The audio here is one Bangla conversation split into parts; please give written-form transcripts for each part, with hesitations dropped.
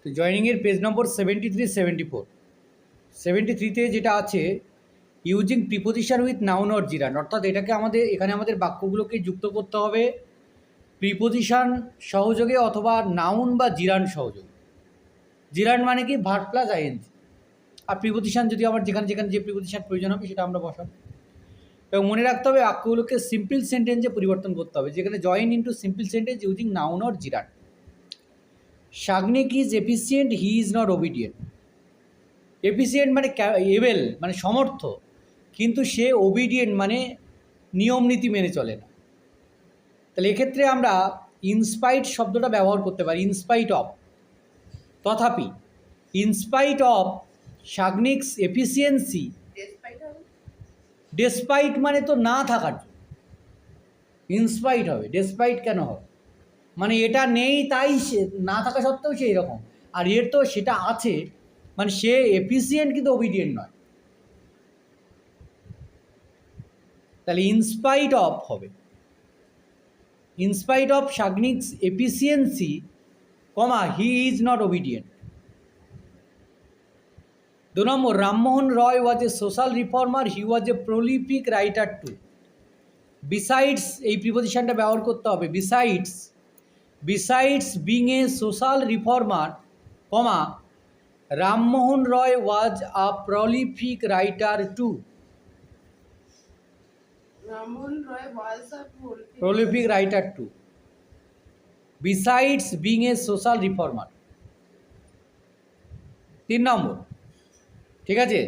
তো জয়নিংয়ের পেজ নম্বর 73-74। 73তে যেটা আছে, using preposition with noun or gerund, অর্থাৎ এখানে আমাদের বাক্যগুলোকে যুক্ত করতে হবে প্রিপোজিশন সহযোগে অথবা নাউন বা জিরান সহযোগে। জিরান মানে কি ভার্ব প্লাস আইএনজি, আর প্রিপোজিশন যদি আমার যেখানে যেখানে যে প্রিপোজিশন প্রয়োজন হবে সেটা আমরা বসাবো। এবং মনে রাখতে হবে বাক্যগুলোকে সিম্পল সেন্টেন্সে পরিবর্তন করতে হবে, যেখানে join into simple sentence using noun or gerund. Sagnik is efficient, he is not obedient. Efficient মানে এবেল মানে সমর্থ, কিন্তু সে ওবিডিয়েন্ট মানে নিয়ম নীতি মেনে চলে না। তাহলে এক্ষেত্রে আমরা ইনস্পাইট শব্দটা ব্যবহার করতে পারি, ইনস্পাইট অফ। তথাপি in spite of Sagnik's efficiency, despite মানে তো না থাকার জন্য, ইনস্পাইট হবে, ডেসপাইট কেন হবে, মানে এটা নেই তাই সে না থাকা সত্ত্বেও সে এরকম, আর এর তো সেটা আছে, মানে সে এফিসিয়েন্ট কিন্তু ওবিডিয়েন্ট নয়। তাহলে ইনস্পাইট অফ হবে, in spite of Sagnik's efficiency, comma he is not obedient. 2 number, Rammohan Roy was a social reformer, he was a prolific writer too. Besides এই প্রিপোজিশনটা ব্যবহার করতে হবে, besides being a social reformer, comma Rammohan Roy was a prolific writer too. Prolific writer too, besides being a social reformer. 3 number, ঠিক আছে,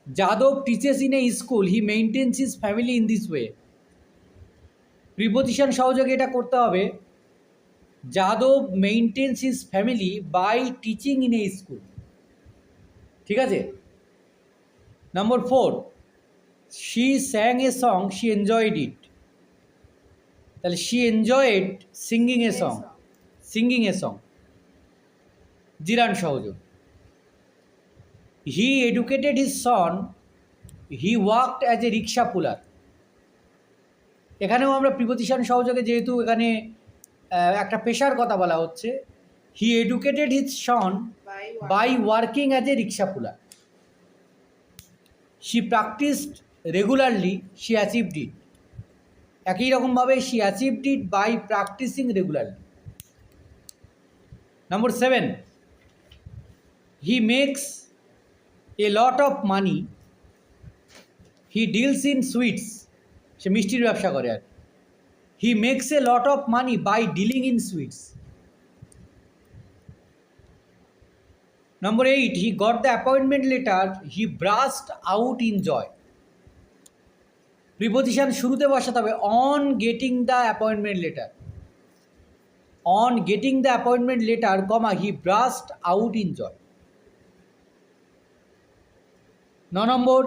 যাদব teaches in a school, he maintains his family in this way. Preposition সহযোগে এটা করতে হবে, যাদব maintains his family by teaching in a school. ঠিক আছে। Number 4, she sang a song, she enjoyed it. তাহলে she enjoyed singing a song, gerund সহযোগ। He educated his son, he worked as a rickshaw puller. এখানেও আমরা প্রিপোজিশন সহযোগে, যেহেতু এখানে একটা পেশার কথা বলা হচ্ছে, he educated his son by working as a rickshaw puller. She practised regularly, she achieved it. একই রকমভাবে she achieved it by practising regularly. Number 7, he makes a lot of money, he deals in sweets. সে মিষ্টির ব্যবসা করে আর he makes a lot of money by dealing in sweets. Number 8, he got the appointment letter, he burst out in joy. Preposition শুরুতে বসাতে হবে on getting the appointment letter, on getting the appointment letter, comma he burst out in joy. 9 number,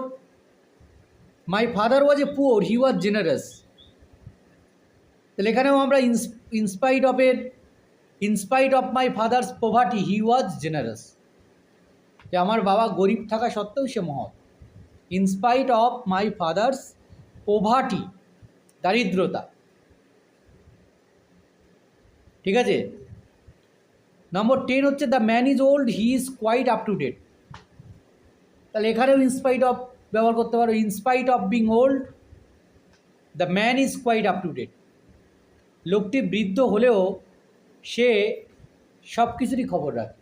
my father was a poor, he was generous. তাহলে এখানেও আমরা in spite of my father's poverty, he was generous. যে আমার বাবা গরিব থাকা সত্ত্বেও সে মহৎ। In spite of my father's poverty, দারিদ্রতা। ঠিক আছে। নম্বর 10 হচ্ছে the man is old, he is quite up to date. তাহলে এখানেও ইনস্পাইট অফ ব্যবহার করতে পারো, in spite of being old the man is quite up to date. লোকটি বৃদ্ধ হলেও সে সব কিছুরই খবর রাখে।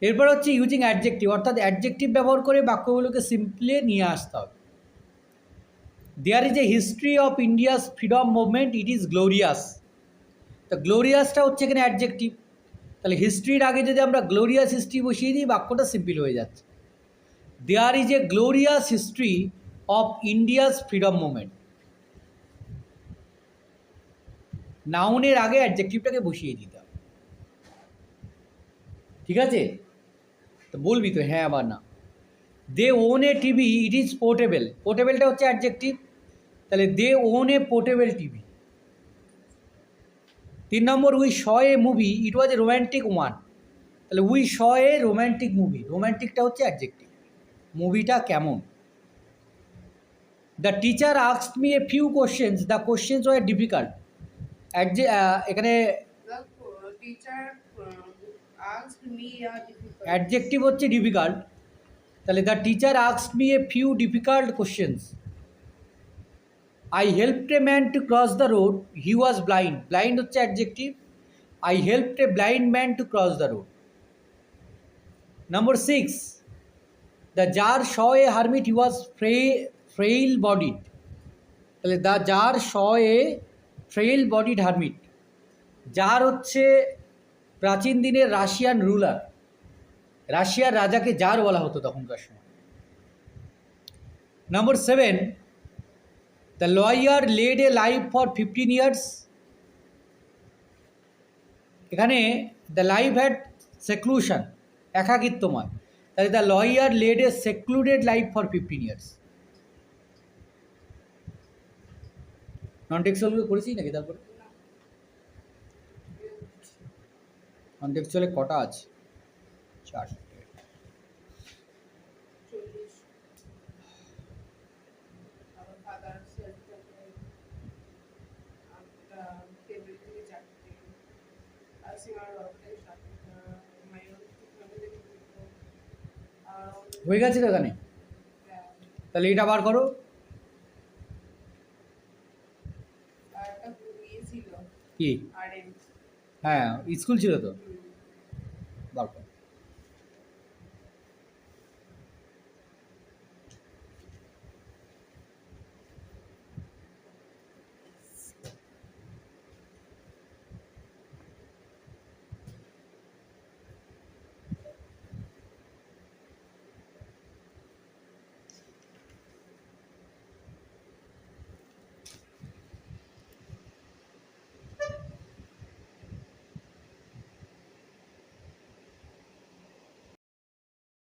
এরপর হচ্ছে ইউজিং অ্যাডজেক্টিভ, অর্থাৎ অ্যাডজেক্টিভ ব্যবহার করে বাক্যগুলোকে সিম্পলি নিয়ে আসতে হবে। There is a history of India's freedom movement, it is glorious. তো গ্লোরিয়াসটা হচ্ছে এখানে অ্যাডজেক্টিভ। তাহলে হিস্ট্রির আগে যদি আমরা গ্লোরিয়াস হিস্ট্রি বসিয়ে দিই, বাক্যটা সিম্পল হয়ে যাচ্ছে। There is a glorious history of India's freedom movement. নাউনের আগে অ্যাডজেক্টিভটাকে বসিয়ে দিতে হবে। ঠিক আছে, তো বলবি তো হ্যাঁ বা না। They own a TV, it is portable. পোর্টেবলটা হচ্ছে অ্যাডজেক্টিভ, তাহলে they own a portable TV. 3 number, we saw a movie, it was a romantic one. তাহলে we saw a romantic movie, রোম্যান্টিকটা হচ্ছে অ্যাডজেক্টিভ, মুভিটা কেমন। The teacher asked me a few questions, the questions were difficult. এখানে teacher asked me a difficult. Adjective হচ্ছে ডিফিকাল্ট, তাহলে the teacher asked me a few difficult questions. I helped a man to cross the road, he was blind, blind হচ্ছে adjective. I helped a blind man to cross the road. Number 6, the jar saw a hermit, he was frail bodied, তাহলে the czar saw a frail bodied hermit. Czar হচ্ছে প্রাচীন দিনের রাশিয়ান রুলার, রাশিয়ার রাজাকে জার বলা হতো তখনকার সময়। Number 7, the lawyer led a life for 15 years, এখানে দ্য লাইফ হ্যাড সেক্লুশন, একাকিত্বময়, তাহলে the lawyer led a secluded life for 15 years. Non টেক্সচুয়ালগুলো করেছি নাকি? তারপরে নন টেক্সচুয়ালে কটা আছে? 4। 40 our father said that table থেকে চারটে আসিমার রকেট মাইন family হয়ে গেছে তো এখানে? তাহলে এটা বার করো। একটা ইয়ে ছিল কি? আরএম। হ্যাঁ, স্কুল ছিল তো, বার করো।